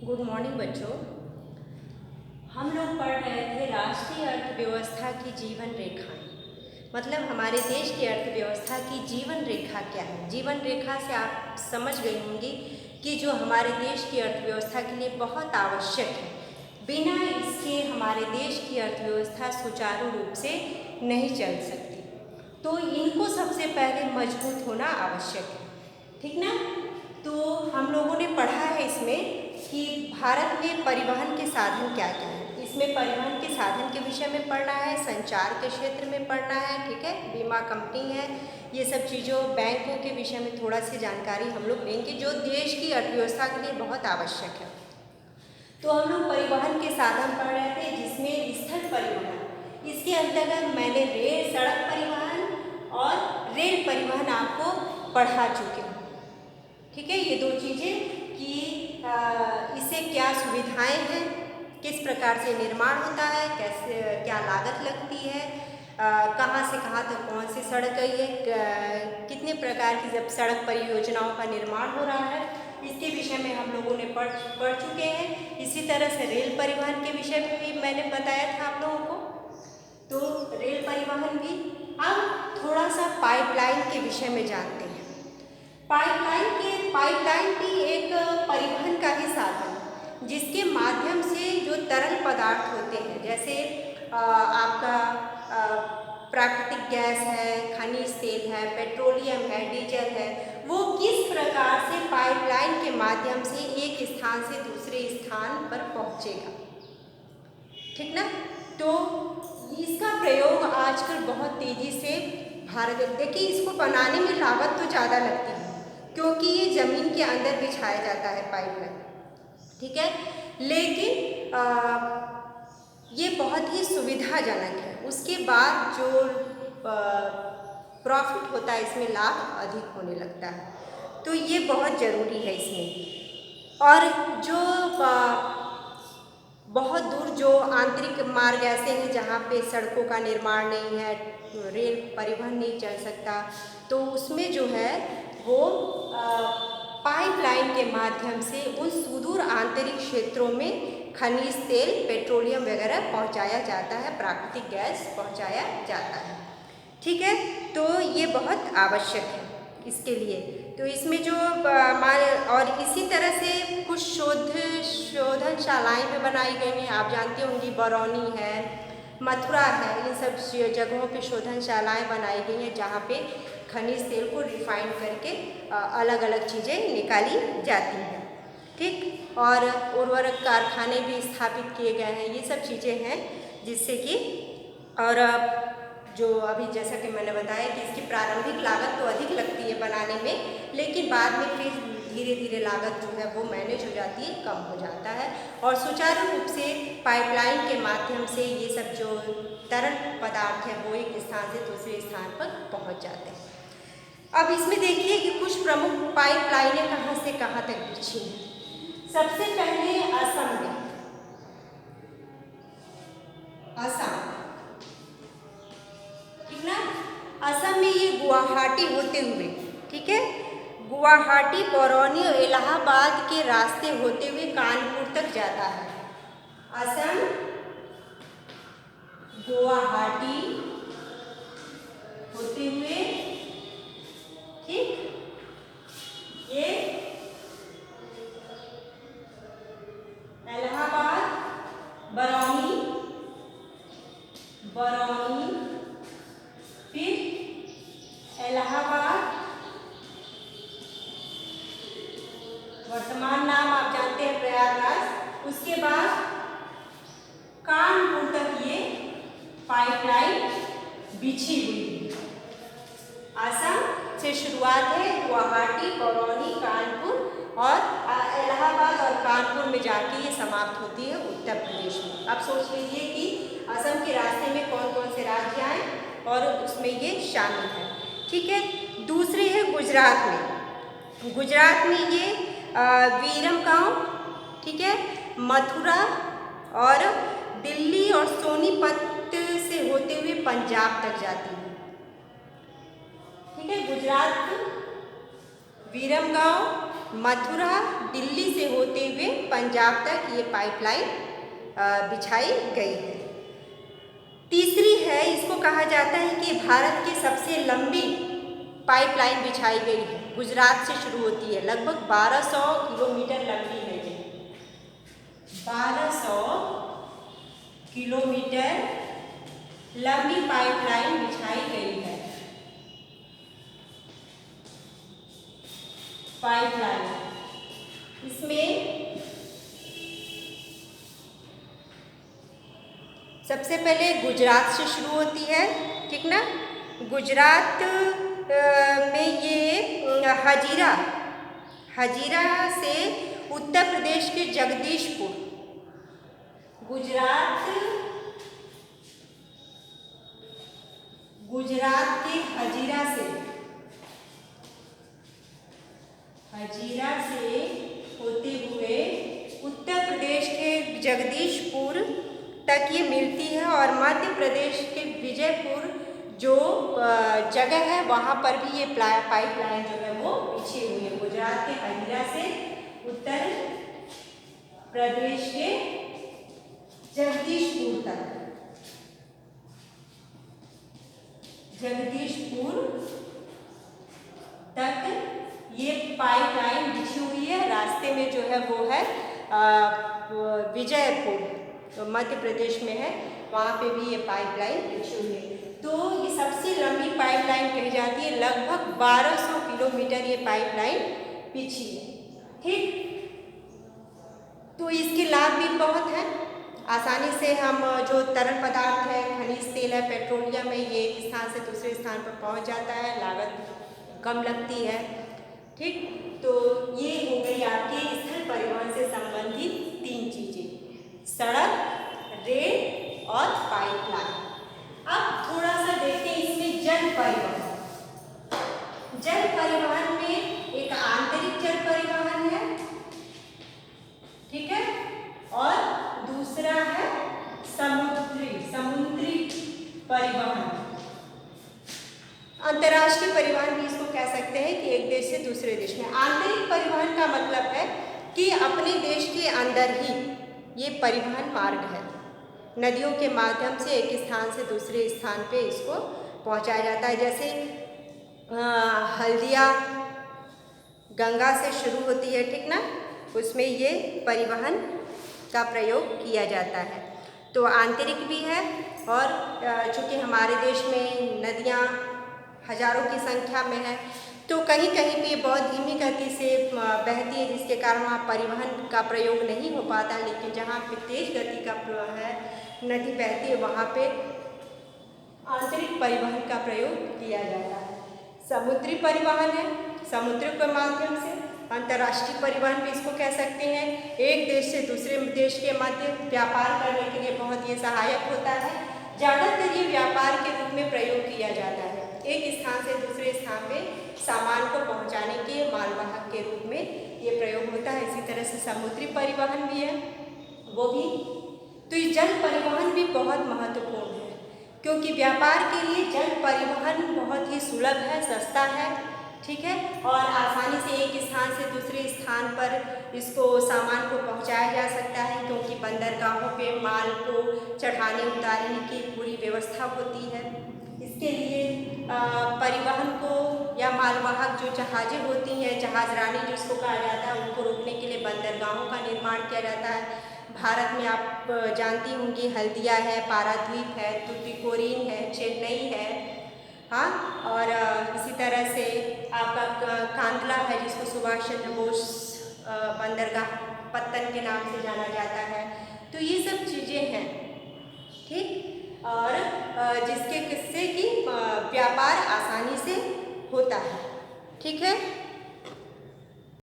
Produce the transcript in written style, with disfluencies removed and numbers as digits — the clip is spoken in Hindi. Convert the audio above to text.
गुड मॉर्निंग बच्चों। हम लोग पढ़ रहे थे राष्ट्रीय अर्थव्यवस्था की जीवन रेखाएं। मतलब हमारे देश की अर्थव्यवस्था की जीवन रेखा क्या है। जीवन रेखा से आप समझ गई होंगी कि जो हमारे देश की अर्थव्यवस्था के लिए बहुत आवश्यक है। बिना इसके हमारे देश की अर्थव्यवस्था सुचारू रूप से नहीं चल सकती। तो इनको सबसे पहले मजबूत होना आवश्यक है, ठीक ना। तो हम लोगों ने पढ़ा है इसमें कि भारत में परिवहन के साधन क्या क्या है। इसमें परिवहन के साधन के विषय में पढ़ना है, संचार के क्षेत्र में पढ़ना है, ठीक है, बीमा कंपनी है, ये सब चीज़ों, बैंकों के विषय में थोड़ा सी जानकारी हम लोग लेंगे जो देश की अर्थव्यवस्था के लिए बहुत आवश्यक है। तो हम लोग परिवहन के साधन पढ़ रहे थे जिसमें स्थल परिवहन, इसके अंतर्गत मैंने रेल, सड़क परिवहन और रेल परिवहन आपको पढ़ा चुके हूँ, ठीक है। ये दो चीज़ें कि इससे क्या सुविधाएं हैं, किस प्रकार से निर्माण होता है, कैसे क्या लागत लगती है, कहाँ से कहाँ तक कौन सी सड़क है, कितने प्रकार की जब सड़क परियोजनाओं का निर्माण हो रहा है, इसके विषय में हम लोगों ने पढ़ चुके हैं। इसी तरह से रेल परिवहन के विषय में भी मैंने बताया था आप लोगों को। तो रेल परिवहन भी। अब थोड़ा सा पाइपलाइन के विषय में जानते हैं। पाइपलाइन भी एक परिवहन का ही साधन जिसके माध्यम से जो तरल पदार्थ होते हैं, जैसे आपका प्राकृतिक गैस है, खनिज तेल है, पेट्रोलियम है, डीजल है, वो किस प्रकार से पाइपलाइन के माध्यम से एक स्थान से दूसरे स्थान पर पहुंचेगा, ठीक ना। तो इसका प्रयोग आजकल बहुत तेजी से भारत, देखिए इसको बनाने में लागत तो ज़्यादा लगती है क्योंकि ये ज़मीन के अंदर बिछाया जाता है पाइपलाइन, ठीक है, लेकिन ये बहुत ही सुविधाजनक है। उसके बाद जो प्रॉफिट होता है इसमें लाभ अधिक होने लगता है, तो ये बहुत ज़रूरी है इसमें। और जो बहुत दूर जो आंतरिक मार्ग ऐसे हैं जहाँ पे सड़कों का निर्माण नहीं है, रेल परिवहन नहीं चल सकता, तो उसमें जो है वो पाइपलाइन के माध्यम से उन सुदूर आंतरिक क्षेत्रों में खनिज तेल, पेट्रोलियम वगैरह पहुंचाया जाता है, प्राकृतिक गैस पहुंचाया जाता है, ठीक है। तो ये बहुत आवश्यक है इसके लिए। तो इसमें जो और इसी तरह से कुछ शोधनशालाएँ भी बनाई गई हैं। आप जानते होंगी बरौनी है, मथुरा है, इन सब जगहों पे शोधनशालाएँ बनाई गई हैं जहाँ पे खनिज तेल को रिफाइन करके अलग अलग चीज़ें निकाली जाती हैं, ठीक। और उर्वरक कारखाने भी स्थापित किए गए हैं। ये सब चीज़ें हैं जिससे कि, और जो अभी जैसा कि मैंने बताया कि इसकी प्रारंभिक लागत तो अधिक लगती है बनाने में, लेकिन बाद में फिर धीरे धीरे लागत जो है वो मैनेज हो जाती है, कम हो जाता है, और सुचारू रूप से पाइपलाइन के माध्यम से ये सब जो तरल पदार्थ है वो एक स्थान से दूसरे स्थान पर पहुंच जाते हैं। अब इसमें देखिए कि कुछ प्रमुख पाइपलाइनें कहाँ से कहाँ तक बिछी हैं। सबसे पहले असम में, असम, ठीक ना, असम में ये गुवाहाटी होते हुए, ठीक है, गुवाहाटी, बरौनी और इलाहाबाद के रास्ते होते हुए कानपुर तक जाता है। असम, गुवाहाटी होते हुए, ठीक, ये इलाहाबाद, बरौनी, फिर इलाहाबाद, वर्तमान नाम आप जानते हैं प्रयागराज, उसके बाद कानपुर तक ये पाइपलाइन बिछी हुई है। असम से शुरुआत है, गुवाहाटी, बरौनी, कानपुर और इलाहाबाद और कानपुर में जाके ये समाप्त होती है उत्तर प्रदेश में। अब सोच लीजिए कि असम के रास्ते में कौन कौन से राज्य आए और उसमें ये शामिल है, ठीक है। दूसरी है गुजरात में। गुजरात में ये वीरमगांव, ठीक है, मथुरा और दिल्ली और सोनीपत से होते हुए पंजाब तक जाती है, ठीक है। गुजरात विरमगांव, मथुरा, दिल्ली से होते हुए पंजाब तक ये पाइपलाइन बिछाई गई है। तीसरी है, इसको कहा जाता है कि भारत की सबसे लंबी पाइपलाइन बिछाई गई है। गुजरात से शुरू होती है, लगभग 1200 किलोमीटर लंबी है ये। 1200 किलोमीटर लंबी पाइपलाइन बिछाई गई है। पाइपलाइन इसमें सबसे पहले गुजरात से शुरू होती है, ठीक ना। गुजरात में ये हजीरा से उत्तर प्रदेश के जगदीशपुर, गुजरात के हजीरा से होते हुए उत्तर प्रदेश के जगदीशपुर तक ये मिलती है और मध्य प्रदेश के विजयपुर जो जगह है वहाँ पर भी ये पाइपलाइन जो है वो बिछी हुई है। गुजरात के हजीरा से उत्तर प्रदेश के जगदीशपुर तक ये पाइपलाइन बिछी हुई है। रास्ते में जो है वो है विजयपुर, तो मध्य प्रदेश में है, वहाँ पे भी ये पाइपलाइन बिछी हुई है। तो ये सबसे लंबी पाइपलाइन कही जाती है। लगभग 1200 किलोमीटर ये पाइपलाइन बिछी है, ठीक। तो इसके लाभ भी बहुत हैं। आसानी से हम जो तरल पदार्थ है, खनिज तेल है, पेट्रोलियम है, ये एक स्थान से दूसरे स्थान पर पहुंच जाता है, लागत कम लगती है, ठीक। तो ये हो गई आपके स्थल परिवहन से संबंधित 3 चीजें, सड़क, रेल और पाइपलाइन। अब थोड़ा सा देखते हैं इसमें जल परिवहन। जल परिवहन में एक आंतरिक जल परिवहन है, ठीक है, और दूसरा है समुद्री परिवहन। अंतर्राष्ट्रीय परिवहन भी इसको कह सकते हैं कि एक देश से दूसरे देश में। आंतरिक परिवहन का मतलब है कि अपने देश के अंदर ही ये परिवहन मार्ग है। नदियों के माध्यम से एक स्थान से दूसरे स्थान पे इसको पहुंचाया जाता है। जैसे हल्दिया गंगा से शुरू होती है, ठीक ना, उसमें ये परिवहन का प्रयोग किया जाता है। तो आंतरिक भी है, और चूँकि हमारे देश में नदियाँ हजारों की संख्या में है, तो कहीं कहीं पे बहुत धीमी गति से बहती है, जिसके कारण वहाँ परिवहन का प्रयोग नहीं हो पाता। लेकिन जहाँ पे तेज गति का है, नदी बहती है, वहाँ पे आंतरिक परिवहन का प्रयोग किया जाता है। समुद्री परिवहन है, समुद्र के माध्यम से। अंतर्राष्ट्रीय परिवहन भी इसको कह सकते हैं। एक देश से दूसरे देश के मध्य व्यापार करने के लिए बहुत ये सहायक होता है। ज़्यादातर ये व्यापार के रूप में प्रयोग किया जाता है। एक स्थान से दूसरे स्थान पे सामान को पहुंचाने के मालवाहक के रूप में ये प्रयोग होता है। इसी तरह से समुद्री परिवहन भी है, वो भी। तो ये जल परिवहन भी बहुत महत्वपूर्ण है, क्योंकि व्यापार के लिए जल परिवहन बहुत ही सुलभ है, सस्ता है, ठीक है, और आसानी से एक स्थान से दूसरे स्थान पर इसको सामान को पहुंचाया जा सकता है, क्योंकि बंदरगाहों पे माल को चढ़ाने उतारने की पूरी व्यवस्था होती है। इसके लिए परिवहन को या मालवाहक जो जहाज़ें होती हैं, जहाज़रानी जिसको कहा जाता है, उनको रोकने के लिए बंदरगाहों का निर्माण किया जाता है। भारत में आप जानती होंगी, हल्दिया है, पारादीप है, तूतीकोरिन है, चेन्नई है, हाँ, और इसी तरह से आपका कांदला है, जिसको सुभाष चंद्र बोस बंदरगाह पत्तन के नाम से जाना जाता है। तो ये सब चीज़ें हैं, ठीक, और जिससे कि व्यापार आसानी से होता है, ठीक है।